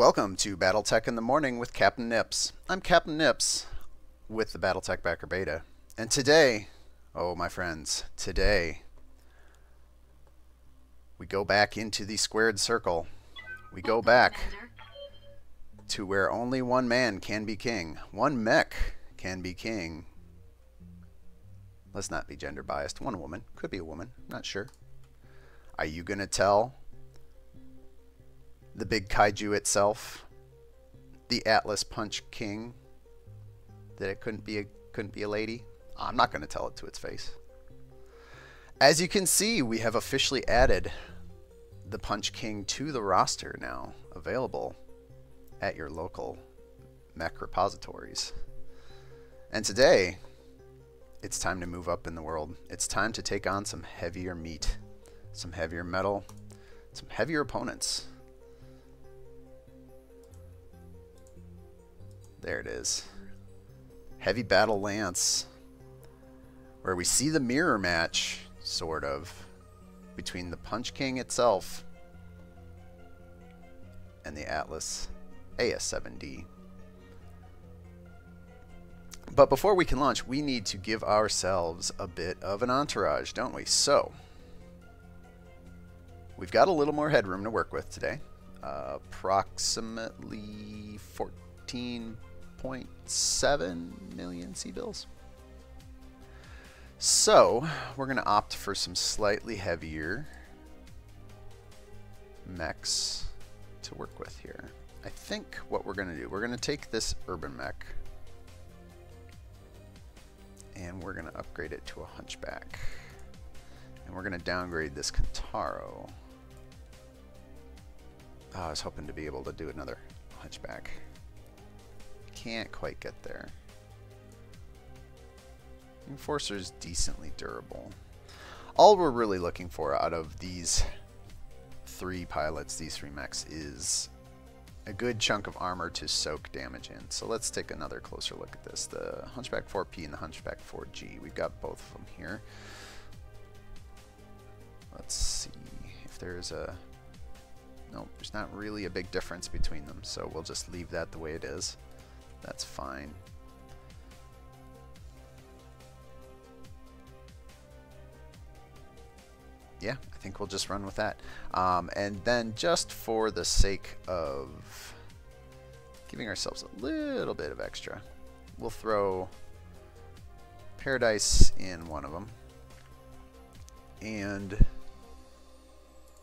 Welcome to BattleTech in the Morning with Captain Nips. I'm Captain Nips with the BattleTech Backer Beta. And today, oh my friends, today we go back into the squared circle. We go back to where only one man can be king. One mech can be king. Let's not be gender biased. One woman. Could be a woman. Not sure. Are you going to tell the big kaiju itself, the Atlas Punch King, that it couldn't be a lady? I'm not going to tell it to its face. As you can see, we have officially added the Punch King to the roster now, available at your local mech repositories. And today, it's time to move up in the world. It's time to take on some heavier meat, some heavier metal, some heavier opponents. There it is. Heavy Battle Lance, where we see the mirror match, sort of, between the Punch King itself and the Atlas AS7D. But before we can launch, we need to give ourselves a bit of an entourage, don't we? So, we've got a little more headroom to work with today. Approximately 14.7 million C-bills. So, we're going to opt for some slightly heavier mechs to work with here. I think what we're going to do, we're going to take this urban mech and we're going to upgrade it to a hunchback. And we're going to downgrade this Kentaro. Oh, I was hoping to be able to do another hunchback. Can't quite get there. Enforcer's decently durable. All we're really looking for out of these three pilots, these three mechs, is a good chunk of armor to soak damage in. So let's take another closer look at this. The Hunchback 4P and the Hunchback 4G. We've got both of them here. Let's see if there's a... Nope, there's not really a big difference between them, so we'll just leave that the way it is. That's fine. Yeah, I think we'll just run with that. And then just for the sake of giving ourselves a little bit of extra, we'll throw Paradise in one of them. And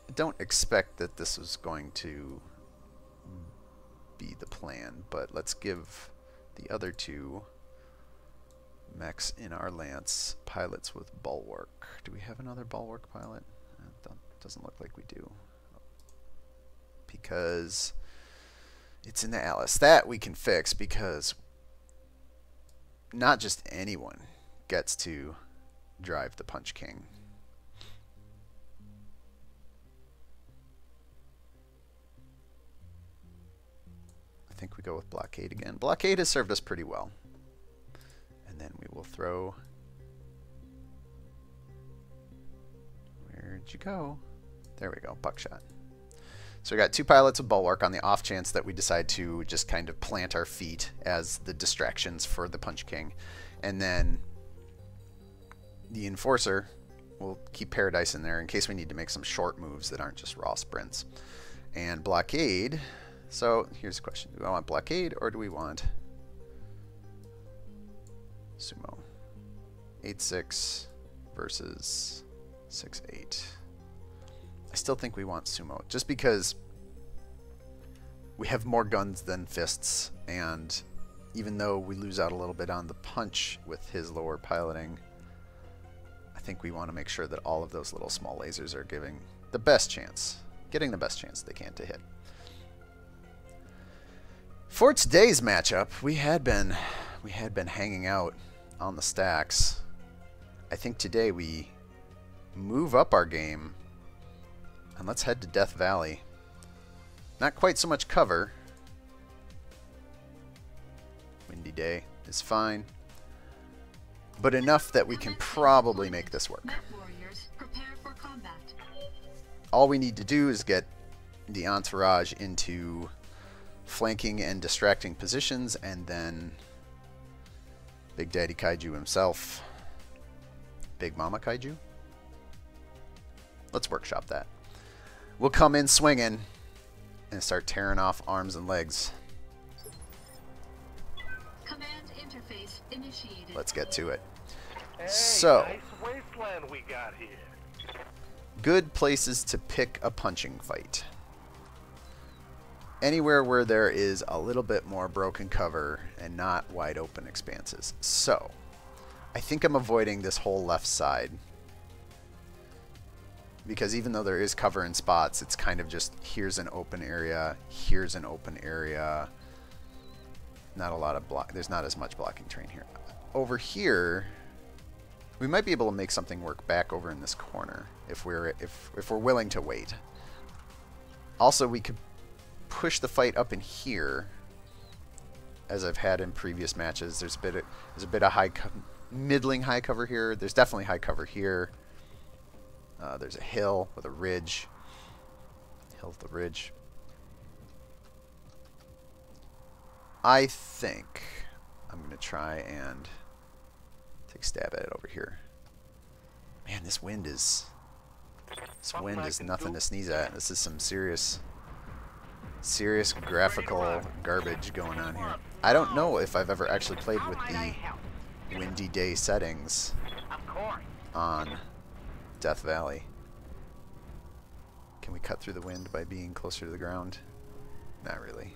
I don't expect that this is going to be the plan, but let's give the other two mechs in our Lance pilots with Bulwark. Do we have another Bulwark pilot? Doesn't look like we do, because it's in the Atlas. That we can fix, because not just anyone gets to drive the Punch King. I think we go with Blockade again. Blockade has served us pretty well. And then we will throw... Where'd you go? There we go, Buckshot. So we got two pilots of Bulwark on the off chance that we decide to just kind of plant our feet as the distractions for the Punch King. And then the Enforcer will keep Paradise in there in case we need to make some short moves that aren't just raw sprints. And Blockade... So here's the question. Do I want Blockade or do we want Sumo? 8-6 versus 6-8. I still think we want Sumo, just because we have more guns than fists, and even though we lose out a little bit on the punch with his lower piloting, I think we want to make sure that all of those little small lasers are getting the best chance they can to hit. For today's matchup, we had been hanging out on the stacks. I think today we move up our game and let's head to Death Valley. Not quite so much cover. Windy day is fine, but enough that we can probably make this work. All we need to do is get the entourage into flanking and distracting positions, and then Big Daddy Kaiju himself. Big Mama Kaiju? Let's workshop that. We'll come in swinging and start tearing off arms and legs. Command interface initiated. Let's get to it. Hey, So, nice wasteland we got here. good places to pick a punching fight. Anywhere where there is a little bit more broken cover and not wide open expanses. So, I think I'm avoiding this whole left side. Because even though there is cover in spots, it's kind of just, here's an open area, here's an open area. Not a lot of block, there's not as much blocking terrain here. Over here, we might be able to make something work back over in this corner if we're willing to wait. Also, we could push the fight up in here, as I've had in previous matches. There's a bit of middling high cover here. There's definitely high cover here. There's a hill with a ridge. Hill with a ridge. I think I'm going to try and take a stab at it over here. Man, this wind is nothing to sneeze at. This is some serious graphical garbage going on here. I don't know if I've ever actually played with the windy day settings on Death Valley. Can we cut through the wind by being closer to the ground? Not really.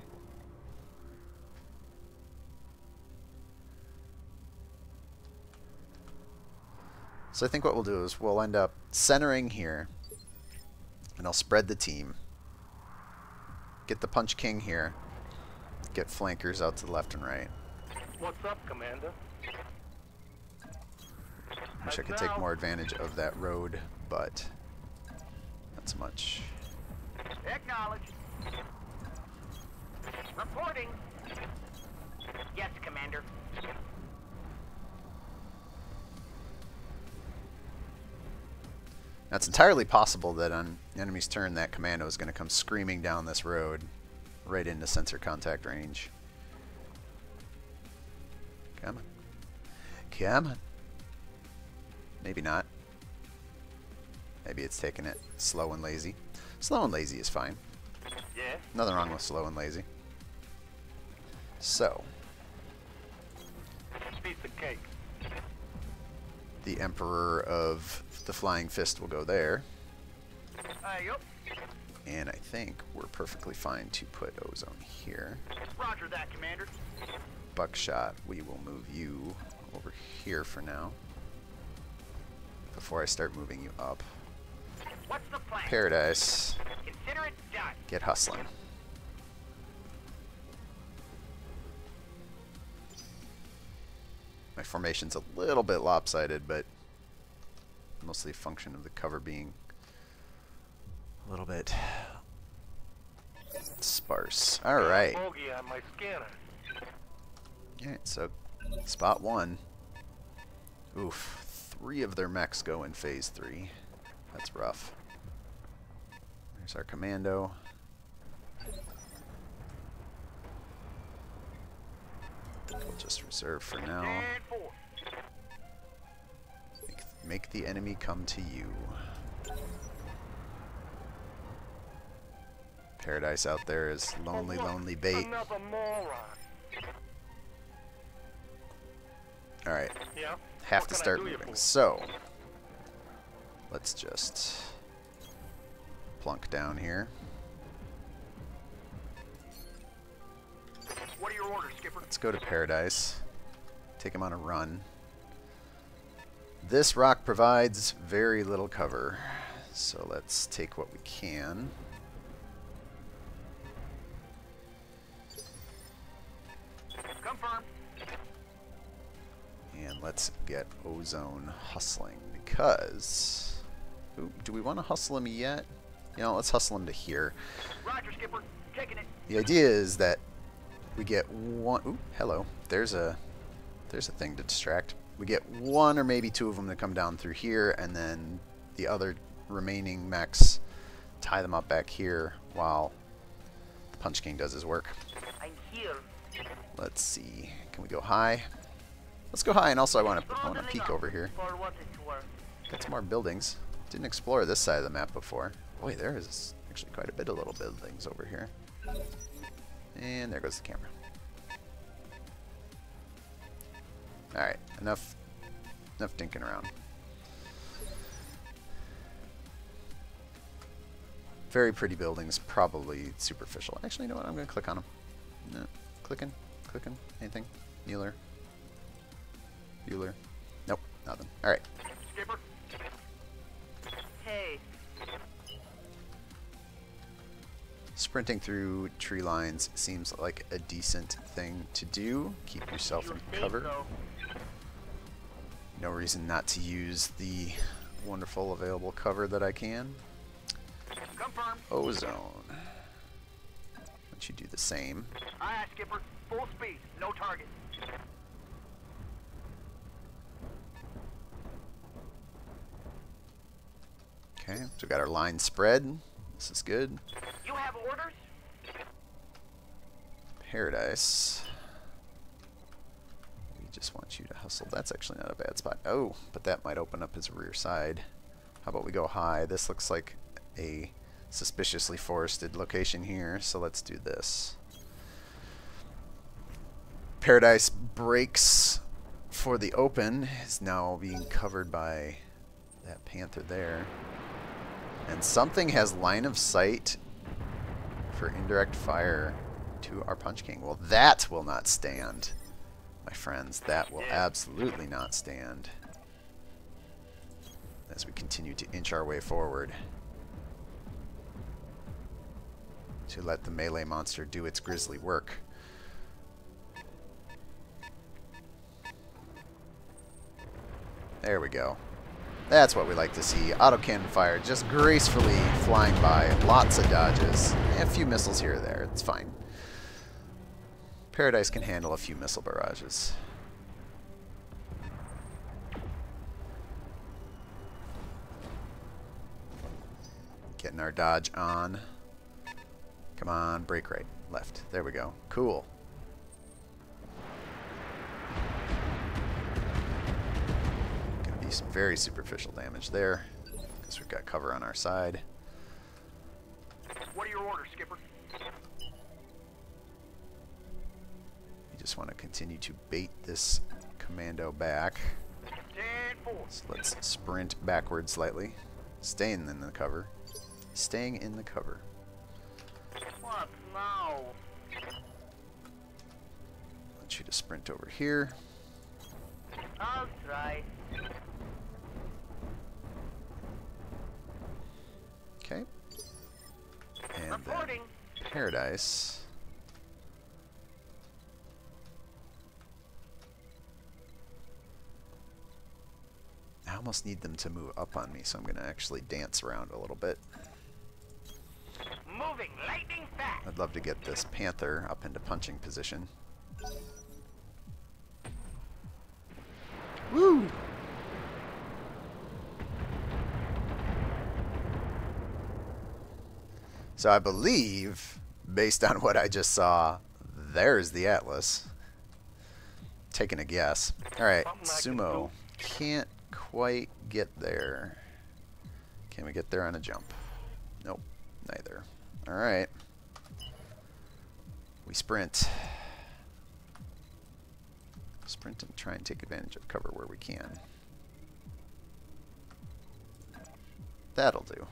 So I think what we'll do is we'll end up centering here, and I'll spread the team. Get the Punch King here. Get flankers out to the left and right. What's up, Commander? Wish I could take more advantage of that road, but not so much. Acknowledge. Reporting. Yes, Commander. Now, it's entirely possible that on enemy's turn that commando is going to come screaming down this road right into sensor contact range. Come on. Come on. Maybe not. Maybe it's taking it slow and lazy. Slow and lazy is fine. Yeah? Nothing wrong with slow and lazy. So, Piece of cake. the Emperor of the Flying Fist will go there. Yup. And I think we're perfectly fine to put Ozone here. Roger that, Commander. Buckshot, we will move you over here for now, before I start moving you up. What's the plan? Paradise, Consider it done. get hustling. My formation's a little bit lopsided, but mostly a function of the cover being a little bit sparse. Alright. Bogey on my scanner. Alright, so spot one. Oof. 3 of their mechs go in phase 3. That's rough. There's our commando. We'll just reserve for now. And 4. Make the enemy come to you. Paradise out there is lonely, lonely bait. Another moron. Alright, Yeah? have What to can I start do you moving. for? So, let's just plunk down here. What are your orders, Skipper? Let's go to Paradise. Take him on a run. This rock provides very little cover, so let's take what we can. Confirm. And let's get Ozone hustling, because... Ooh, do we want to hustle him yet? You know, let's hustle him to here. Roger, Skipper. Taking it. The idea is that we get one... Ooh, hello. There's a thing to distract. We get 1 or maybe 2 of them to come down through here, and then the other remaining mechs tie them up back here while the Punch King does his work. here. Let's see. Can we go high? Let's go high, and also I want to Throttling peek up over here. For what it's worth. Got some more buildings. Didn't explore this side of the map before. Boy, there is actually quite a bit of little buildings over here. And there goes the camera. Alright, enough dinking around. Very pretty buildings, probably superficial. Actually, you know what? I'm going to click on them. No. Clicking. Anything? Bueller. Nope, nothing. Alright. Skipper. Hey. Sprinting through tree lines seems like a decent thing to do. Keep yourself You in think cover. so? No reason not to use the wonderful available cover that I can. Confirm. Ozone. Why don't you do the same? Aye, Skipper. Full speed. No target. Okay, so we got our line spread. This is good. You have orders? Paradise. We just want you to hustle. That's actually not a bad spot. Oh, but that might open up his rear side. How about we go high? This looks like a suspiciously forested location here, so let's do this. Paradise breaks for the open. Is now being covered by that panther there. And something has line of sight for indirect fire to our Punch King. Well, that will not stand, my friends. That will absolutely not stand as we continue to inch our way forward to let the melee monster do its grisly work. There we go. That's what we like to see. Autocannon fire just gracefully flying by. Lots of dodges. A few missiles here or there. It's fine. Paradise can handle a few missile barrages. Getting our dodge on. Come on, brake right, left. There we go. Cool. Some very superficial damage there because we've got cover on our side. What are your orders, Skipper? We just want to continue to bait this commando back. 10-4. So let's sprint backward slightly. Staying in the cover. Staying in the cover. What now? Want you to sprint over here. I'll try. Okay. And then Reporting. Paradise. I almost need them to move up on me, so I'm going to actually dance around a little bit. Moving lightning fast. I'd love to get this panther up into punching position. Woo! So I believe, based on what I just saw, there's the Atlas. Taking a guess. Alright, Sumo. Can't quite get there. Can we get there on a jump? Nope, neither. Alright. We sprint. Sprint and try and take advantage of cover where we can. That'll do.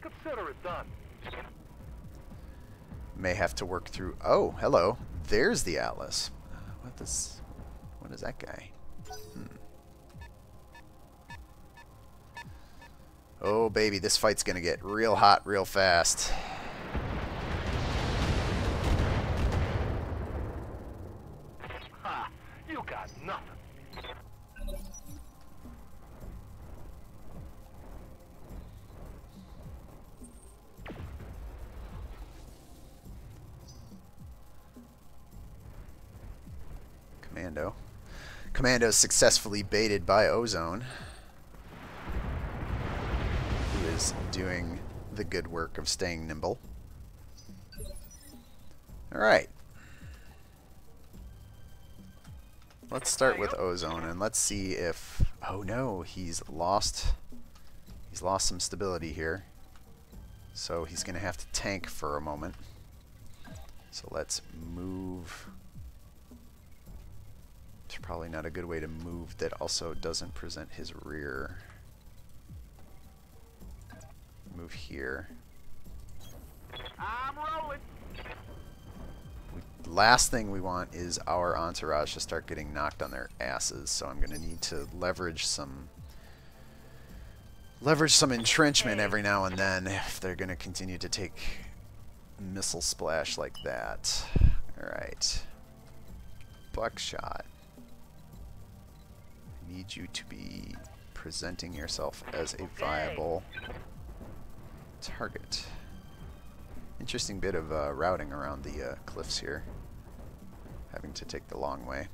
Consider it done. May have to work through... Oh, hello. There's the Atlas. What is that guy? Oh, baby, this fight's gonna get real hot real fast. Ha! You got nothing. Commando. Commando successfully baited by Ozone, who is doing the good work of staying nimble. Alright. Let's start with ozone and let's see if... Oh no, he's lost some stability here. So he's going to have to tank for a moment. So let's move. It's probably not a good way to move that also doesn't present his rear. Move here. I'm rolling. Last thing we want is our entourage to start getting knocked on their asses, so I'm going to need to leverage some entrenchment every now and then if they're going to continue to take missile splash like that. Alright. Buckshot. I need you to be presenting yourself as a viable target. Interesting bit of routing around the cliffs here. Having to take the long way.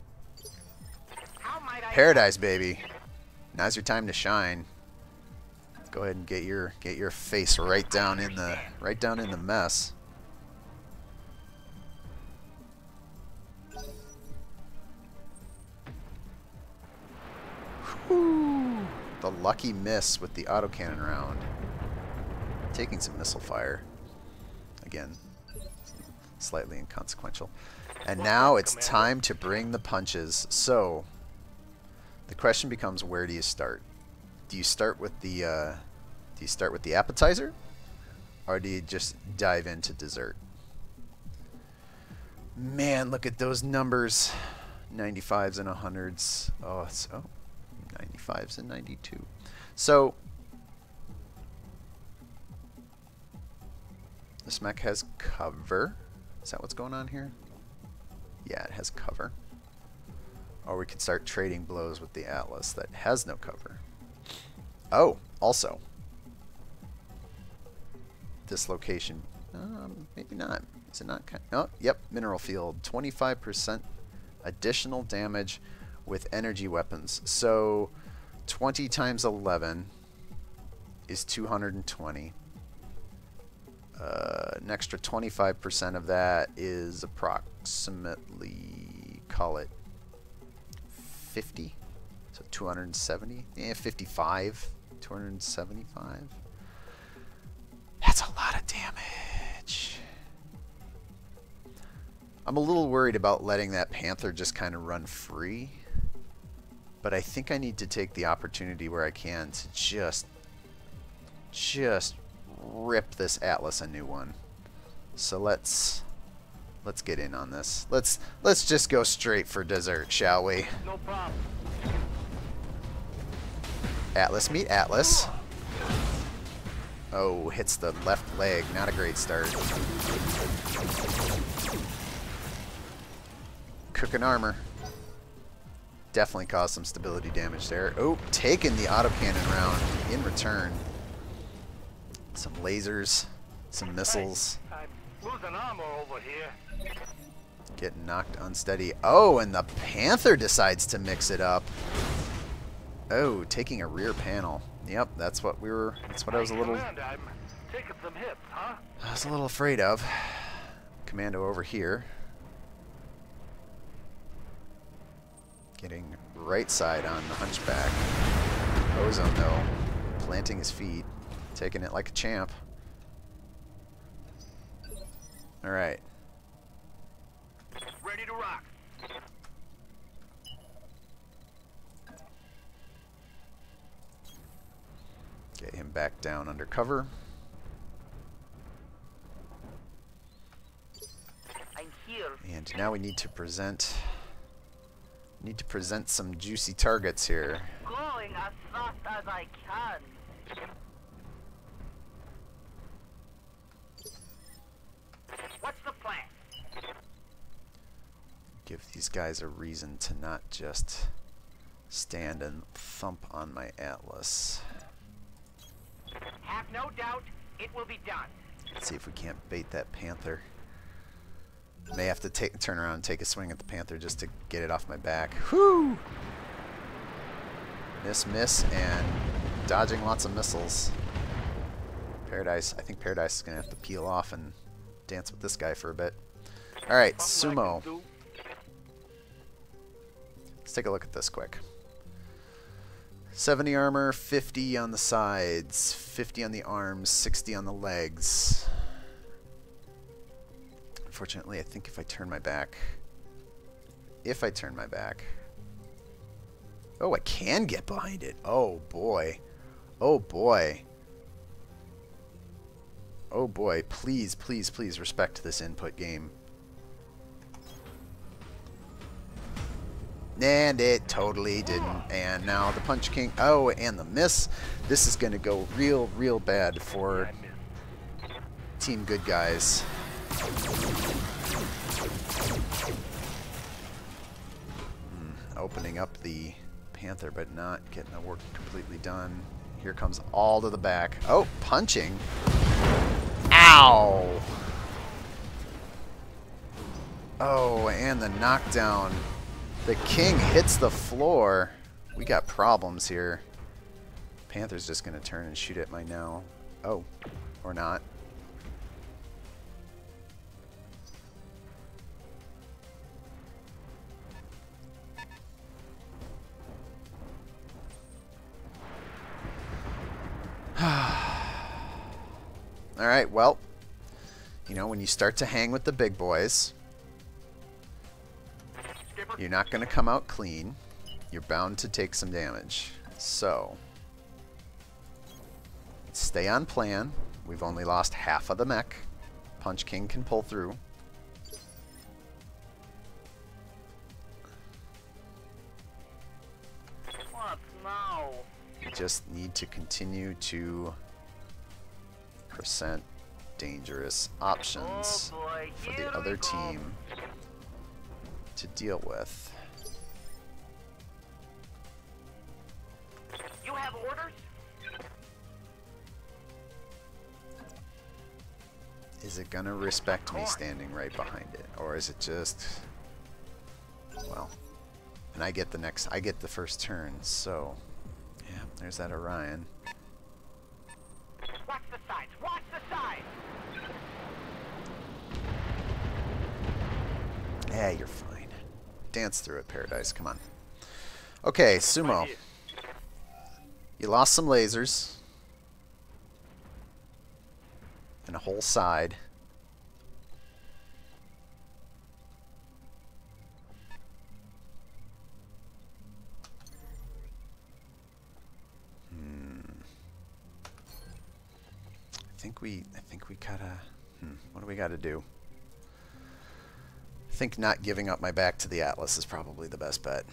Paradise, baby. Now's your time to shine. Go ahead and get your face right down in the mess. Whew. The lucky miss with the autocannon round. Taking some missile fire. Again, slightly inconsequential. And now it's time to bring the punches. So, the question becomes, where do you start? Do you start with the appetizer, or do you just dive into dessert? Man, look at those numbers. 95s and 100s. Oh, it's 95s and 92. So, this mech has cover. Is that what's going on here? Yeah, it has cover. Or we could start trading blows with the Atlas that has no cover. Oh, also, this location, maybe not. Is it not? Oh, yep, mineral field. 25% additional damage with energy weapons. So 20 times 11 is 220. An extra 25% of that is approximately, call it 50. So 270. Yeah, 55. 275. That's a lot of damage. I'm a little worried about letting that Panther just kind of run free. But I think I need to take the opportunity where I can to just rip this Atlas a new one. So let's get in on this. Let's just go straight for dessert, shall we? No problem. Atlas meet Atlas. Oh, hits the left leg. Not a great start. Cooking armor. Definitely caused some stability damage there. Oh, taking the autocannon round in return. Some lasers, some missiles. I'm losing armor over here. Getting knocked unsteady. Oh, and the Panther decides to mix it up. Oh, taking a rear panel. Yep, that's what I was a little... Command, I'm taking some hits, huh? I was a little afraid of. Commando over here. Getting right side on the hunchback. Ozone, though, planting his feet. Taking it like a champ. Alright. Ready to rock. Get him back down under cover. I'm here. And now we need to present some juicy targets here. Going as fast as I can. What's the plan? Give these guys a reason to not just stand and thump on my Atlas. Have no doubt it will be done. Let's see if we can't bait that Panther. May have to turn around and take a swing at the Panther just to get it off my back. Whew! Miss, and dodging lots of missiles. Paradise, I think Paradise is going to have to peel off and dance with this guy for a bit. Alright, Something I Sumo. can do. Let's take a look at this quick. 70 armor, 50 on the sides, 50 on the arms, 60 on the legs. Unfortunately, I think if I turn my back... Oh, I can get behind it. Oh, boy. Oh, boy. Oh, boy. Please, please, please respect this input game. And it totally didn't. And now the Punch King. Oh, and the miss. This is going to go real, real bad for Team Good Guys. Opening up the Panther, but not getting the work completely done. Here comes all to the back. Oh, punching. Ow! Oh, and the knockdown. The King hits the floor. We got problems here. Panther's just going to turn and shoot at my now. Oh, or not. Alright, well, you know, when you start to hang with the big boys, you're not going to come out clean. You're bound to take some damage. So, stay on plan. We've only lost half of the mech. Punch King can pull through. What now? We just need to continue to present dangerous options Oh boy, for here the other we go. team to deal with. You have orders? Is it gonna respect me standing right behind it, or is it just, well, and I get the first turn, so yeah, there's that Orion. Watch the sides! Watch the sides! Yeah, you're fine. Dance through it, Paradise. Come on. Okay, Sumo. You lost some lasers. And a whole side. I think we gotta... what do we gotta do? I think not giving up my back to the Atlas is probably the best bet.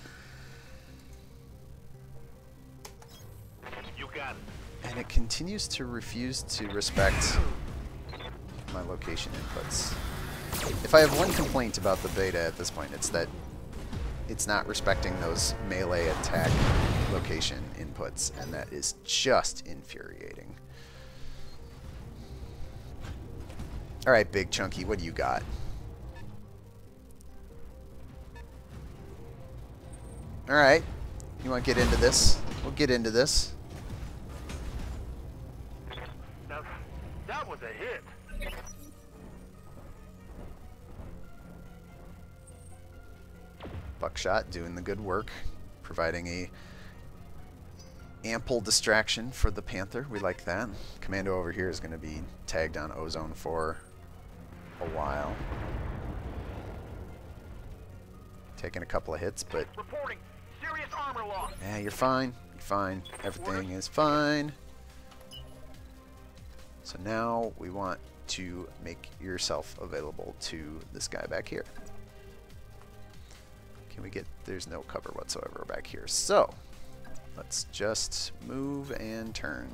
You got it. And it continues to refuse to respect my location inputs. If I have one complaint about the beta at this point, it's that it's not respecting those melee attack location inputs, and that is just infuriating. Alright, Big Chunky, what do you got? Alright, you want to get into this? We'll get into this. Now, that was a hit. Buckshot doing the good work, providing a ample distraction for the Panther. We like that. Commando over here is going to be tagged on Ozone for a while. Taking a couple of hits, but Reporting serious armor loss. yeah, you're fine. You're fine. Everything is fine. So now we want to make yourself available to this guy back here. Can we get... There's no cover whatsoever back here. So, let's just move and turn.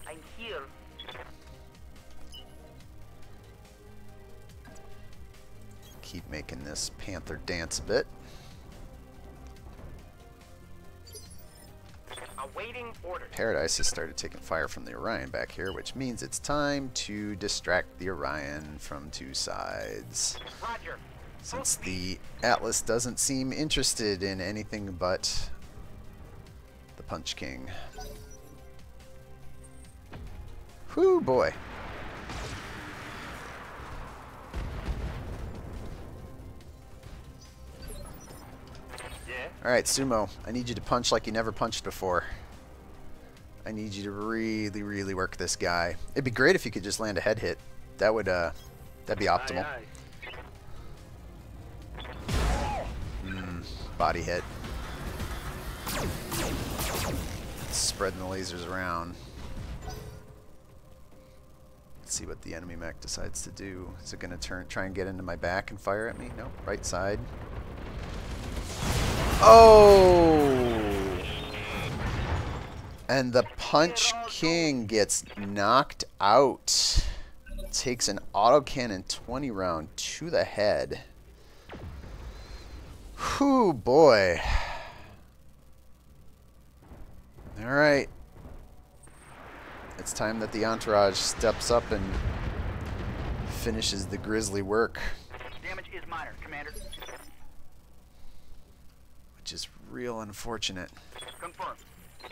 I'm here. Keep making this Panther dance a bit. Awaiting orders. Paradise has started taking fire from the Orion back here, which means it's time to distract the Orion from two sides. Roger. Since the Atlas doesn't seem interested in anything but the Punch King. Whoo, boy. Yeah? Alright, Sumo, I need you to punch like you never punched before. I need you to really, really work this guy. It'd be great if you could just land a head hit. That would, that'd be optimal. Aye, Body hit. Spreading the lasers around. Let's see what the enemy mech decides to do. Is it going to try and get into my back and fire at me? No, right side. Oh! And the Punch King gets knocked out. Takes an autocannon 20 round to the head. Whew, boy. Alright. It's time that the entourage steps up and finishes the grisly work. Damage is minor, Commander. Which is real unfortunate. Confirmed.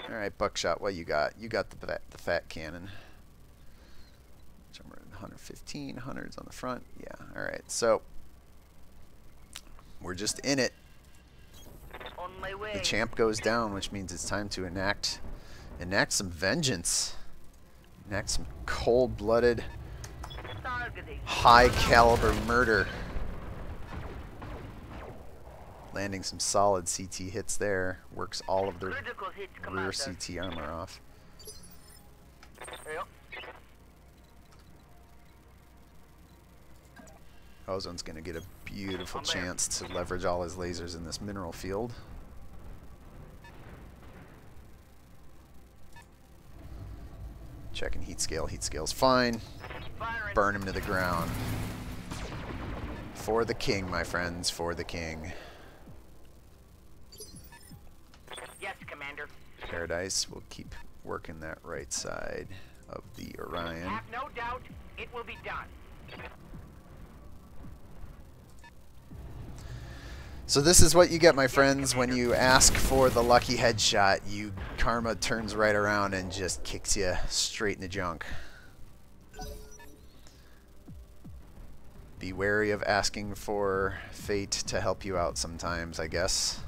Alright, Buckshot, what you got? You got the fat cannon. 115, 100's on the front. Yeah, alright. So, we're just in it. On my way. The champ goes down, which means it's time to enact some vengeance. Enact some cold-blooded, Targeting. high-caliber murder. Landing some solid CT hits there. Works all of the Critical hit, rear Commander. CT armor off. Yep. Ozone's going to get a beautiful I'm there. chance to leverage all his lasers in this mineral field. Checking heat scale. Heat scale's fine. Firing. Burn him to the ground. For the king, my friends. For the king. Yes, Commander. Paradise will keep working that right side of the Orion. Have no doubt it will be done. So this is what you get, my friends, when you ask for the lucky headshot. Karma turns right around and just kicks you straight in the junk. Be wary of asking for fate to help you out sometimes, I guess.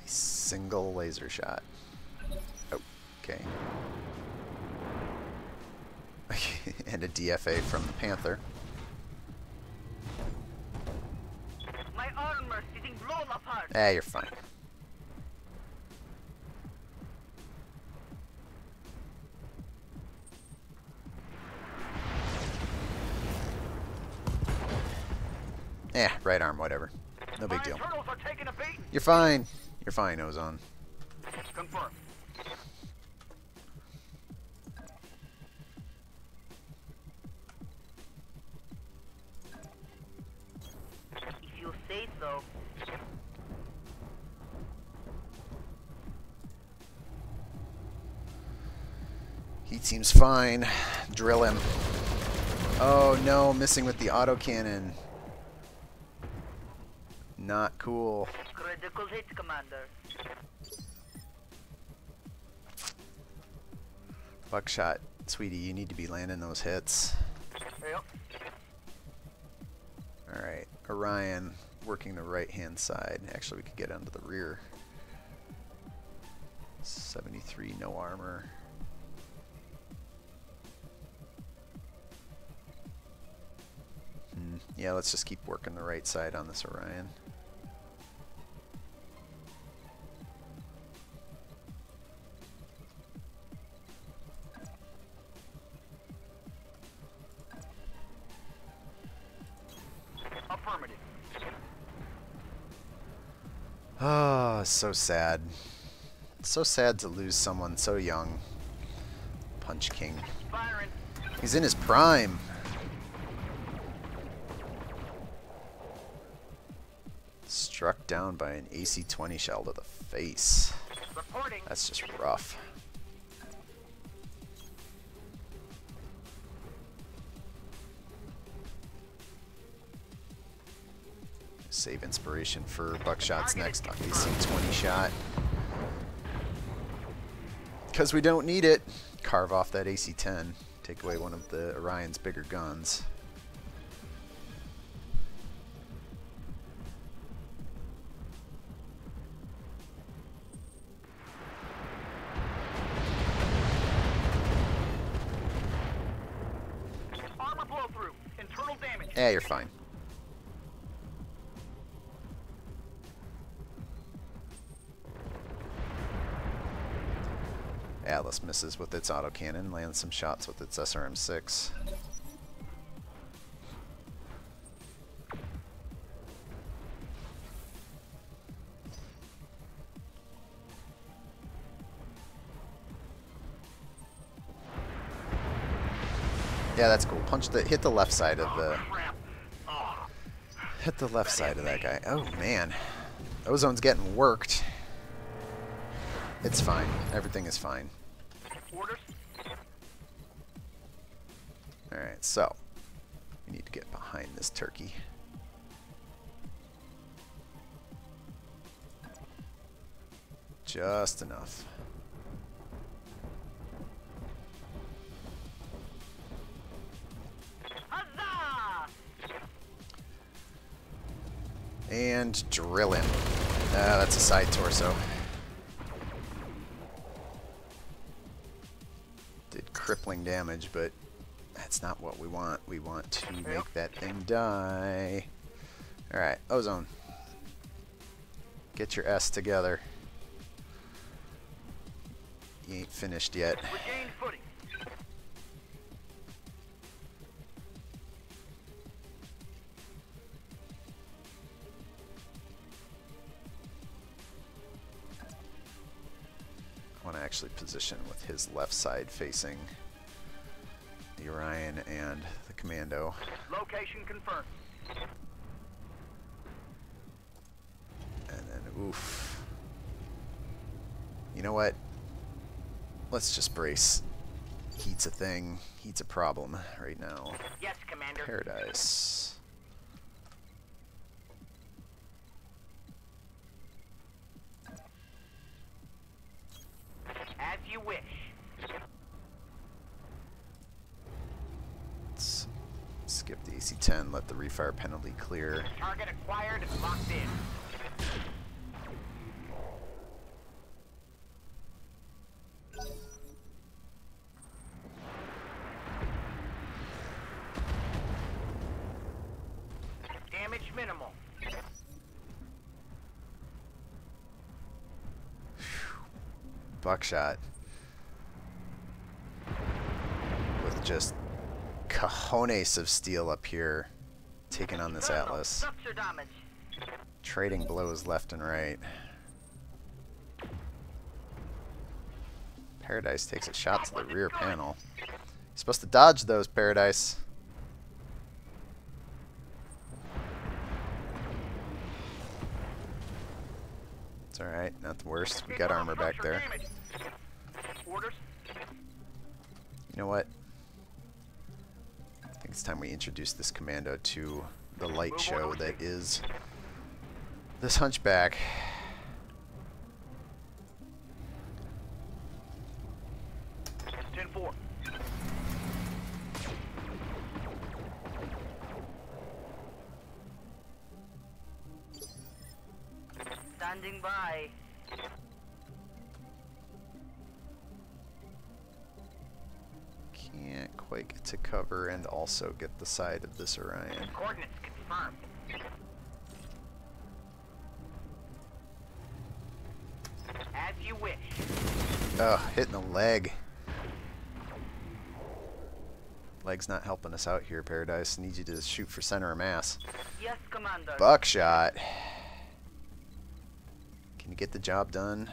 Single laser shot. Oh, okay. And a DFA from the Panther. My armor is getting blown apart. Eh, you're fine. Eh, right arm, whatever. No big My deal. turtles are taking a beat. You're fine. You're fine, Ozone. Confirmed. If you say so. He seems fine. Drill him. Oh no, missing with the autocannon. Not cool. Critical hit, Commander. Buckshot, sweetie, you need to be landing those hits. Yep. Alright, Orion working the right hand side. Actually, we could get onto the rear. 73, no armor. Yeah, let's just keep working the right side on this Orion. Affirmative. Oh, so sad. So sad to lose someone so young. Punch King. Firing. He's in his prime. Struck down by an AC-20 shell to the face. Reporting. That's just rough. Save inspiration for Buckshot's next AC-20 shot. Because we don't need it. Carve off that AC-10. Take away one of the Orion's bigger guns. Armor blow through. Internal damage. Yeah, you're fine. Atlas misses with its autocannon, lands some shots with its SRM-6. Yeah, that's cool. Hit the left side of the... Hit the left side of that guy. Oh, man. Ozone's getting worked. It's fine. Everything is fine. Orders. Alright, so. We need to get behind this turkey. Just enough. Huzzah! And drill him. That's a side torso. Did crippling damage, but that's not what we want. We want to make that thing die. Alright, Ozone. Get your S together. You ain't finished yet. Regain footing. I want to actually position with his left side facing the Orion and the Commando. Location confirmed. And then, oof. You know what? Let's just brace. Heat's a thing. Heat's a problem right now. Yes, Commander. Paradise. As you wish. Let's skip the AC-10, let the refire penalty clear. Target acquired, locked in. Damage minimal. Buckshot. With just cojones of steel up here, taking on this Atlas. Structure damage. Trading blows left and right. Paradise takes a shot to the rear panel. You're supposed to dodge those, Paradise. It's alright, not the worst. We got armor back there. Orders. You know what? I think it's time we introduce this commando to the light show that is this hunchback. Ten 4. Standing by. Can't quite get to cover and also get the side of this Orion. Coordinates confirmed. As you wish. Oh, hitting the leg. Leg's not helping us out here, Paradise. Need you to shoot for center of mass. Yes, Commander. Buckshot. Can you get the job done?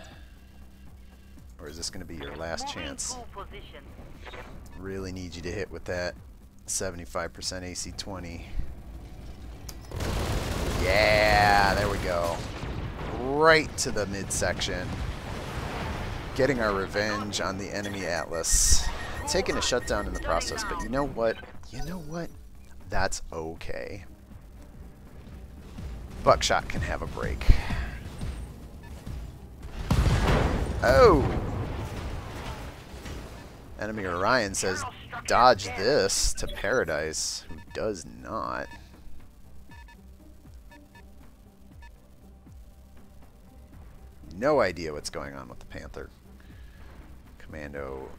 Or is this going to be your last chance? Position. Really need you to hit with that 75% AC-20. Yeah, there we go. Right to the midsection. Getting our revenge on the enemy Atlas. Taking a shutdown in the process, but you know what? You know what? That's okay. Buckshot can have a break. Oh! Enemy Orion says, dodge this to Paradise, who does not. No idea what's going on with the Panther. Commando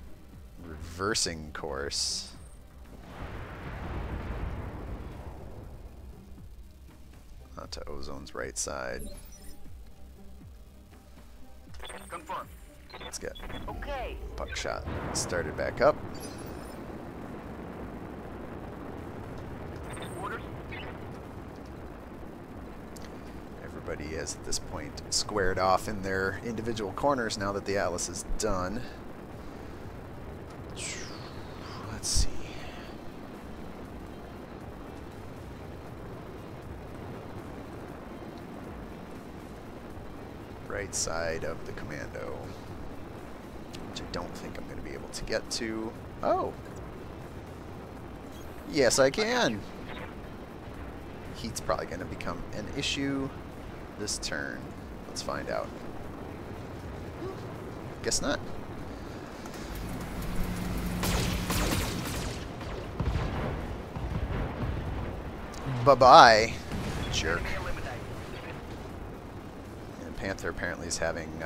reversing course. Onto Ozone's right side. Confirmed. Let's get Okay. Buckshot started back up. Orders. Everybody is at this point squared off in their individual corners now that the Atlas is done. Let's see. Right side of the Commando, which I don't think I'm going to be able to get to. Oh! Yes, I can! Heat's probably going to become an issue this turn. Let's find out. Guess not. Bye-bye, jerk. And Panther apparently is having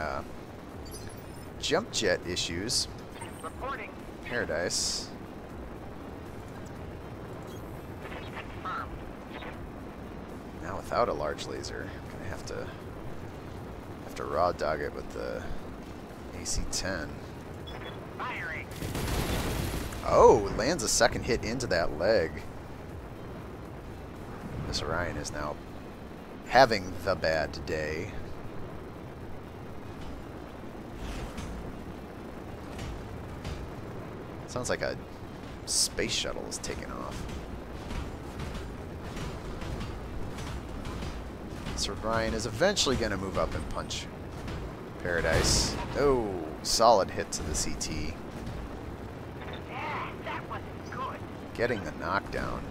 jump jet issues. Reporting. Paradise. Confirmed. Now without a large laser, I'm gonna have to raw dog it with the AC-10. Firing. Oh, lands a second hit into that leg. This Orion is now having the bad day. Sounds like a space shuttle is taking off. This Orion is eventually going to move up and punch Paradise. Oh, solid hit to the CT. Yeah, that was good. Getting the knockdown.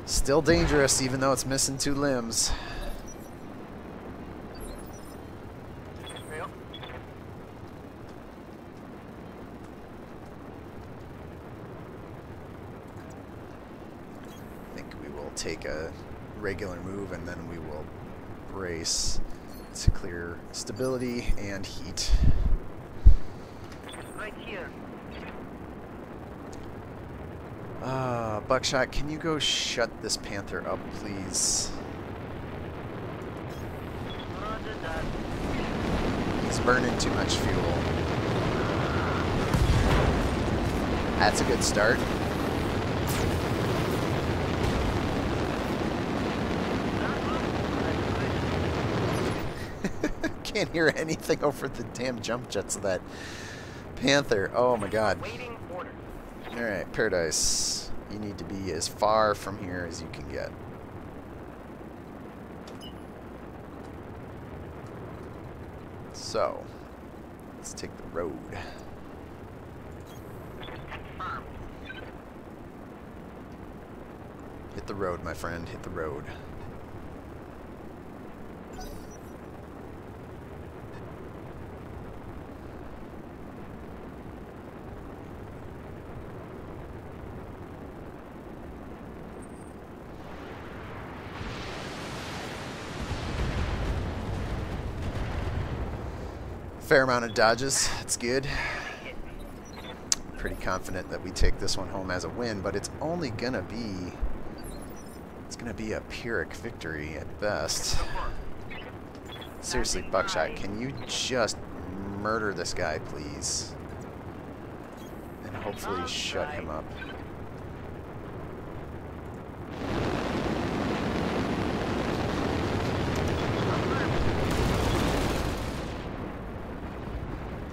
Still dangerous, even though it's missing 2 limbs. Yep. I think we will take a regular move and then we will brace to clear stability and heat. Right here. Buckshot, can you go shut this Panther up, please? Roger that. He's burning too much fuel. That's a good start. Can't hear anything over the damn jump jets of that Panther. Oh my god. Waiting order. Alright, Paradise. You need to be as far from here as you can get. So, let's take the road. Confirmed. Hit the road, my friend. Hit the road. Fair amount of dodges. It's good. Pretty confident that we take this one home as a win, but it's only gonna be a Pyrrhic victory at best. Seriously, Buckshot, can you just murder this guy, please? And hopefully shut him up.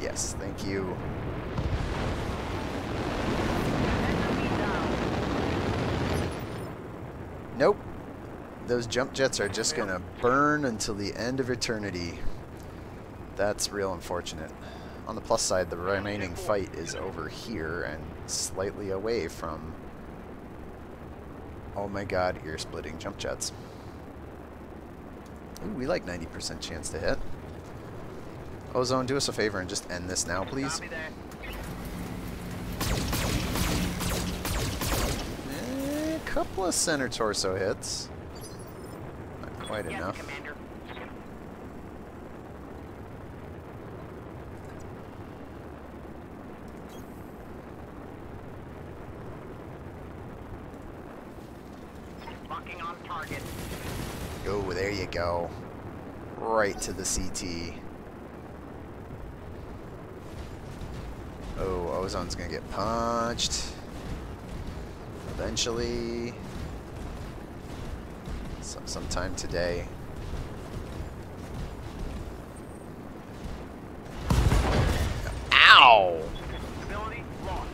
Yes, thank you. Enemy down. Nope. those jump jets are just going to burn until the end of eternity. That's real unfortunate. On the plus side, the remaining fight is over here and slightly away from, oh my god, ear-splitting jump jets. Ooh, we like 90% chance to hit. Ozone, do us a favor and just end this now, please. A couple of center torso hits. Not quite enough. Commander. Locking on target. Oh, there you go. Right to the CT. Oh, Ozone's gonna get punched. Eventually. Sometime today. Ow! Ability lost.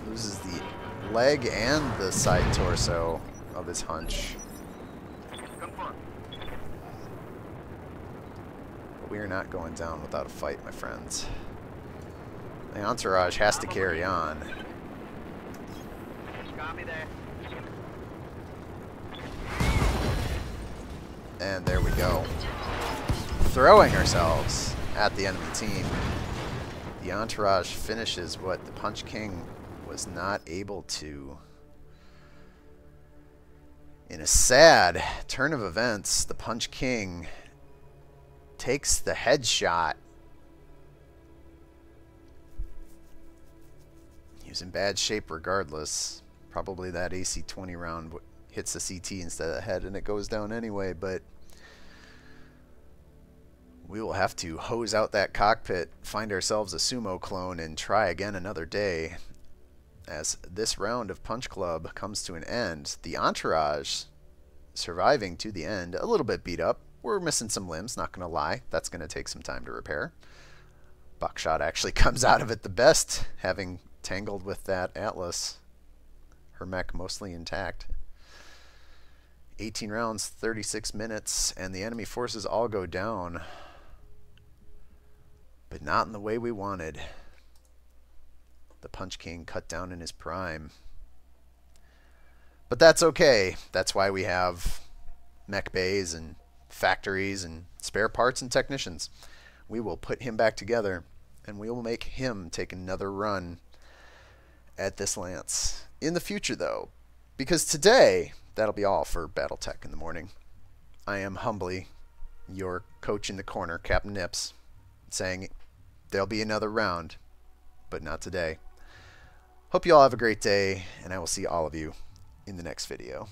Loses the leg and the side torso of his hunch. Confirmed. But we are not going down without a fight, my friends. The entourage has to carry on. Copy that. And there we go. Throwing ourselves at the enemy team. The entourage finishes what the Punch King was not able to. In a sad turn of events, the Punch King takes the headshot. He was in bad shape regardless. Probably that AC-20 round hits the CT instead of the head and it goes down anyway, but we will have to hose out that cockpit, find ourselves a sumo clone, and try again another day. As this round of Punch Club comes to an end, the entourage surviving to the end, a little bit beat up. We're missing some limbs, not going to lie. That's going to take some time to repair. Buckshot actually comes out of it the best, having tangled with that Atlas. Her mech mostly intact. 18 rounds, 36 minutes, and the enemy forces all go down. But not in the way we wanted. The Punch King cut down in his prime. But that's okay. That's why we have mech bays and factories and spare parts and technicians. We will put him back together, and we will make him take another run at this Lance. In the future, though, because today, that'll be all for BattleTech in the morning. I am humbly your coach in the corner, Captain Nips, saying there'll be another round, but not today. Hope you all have a great day, and I will see all of you in the next video.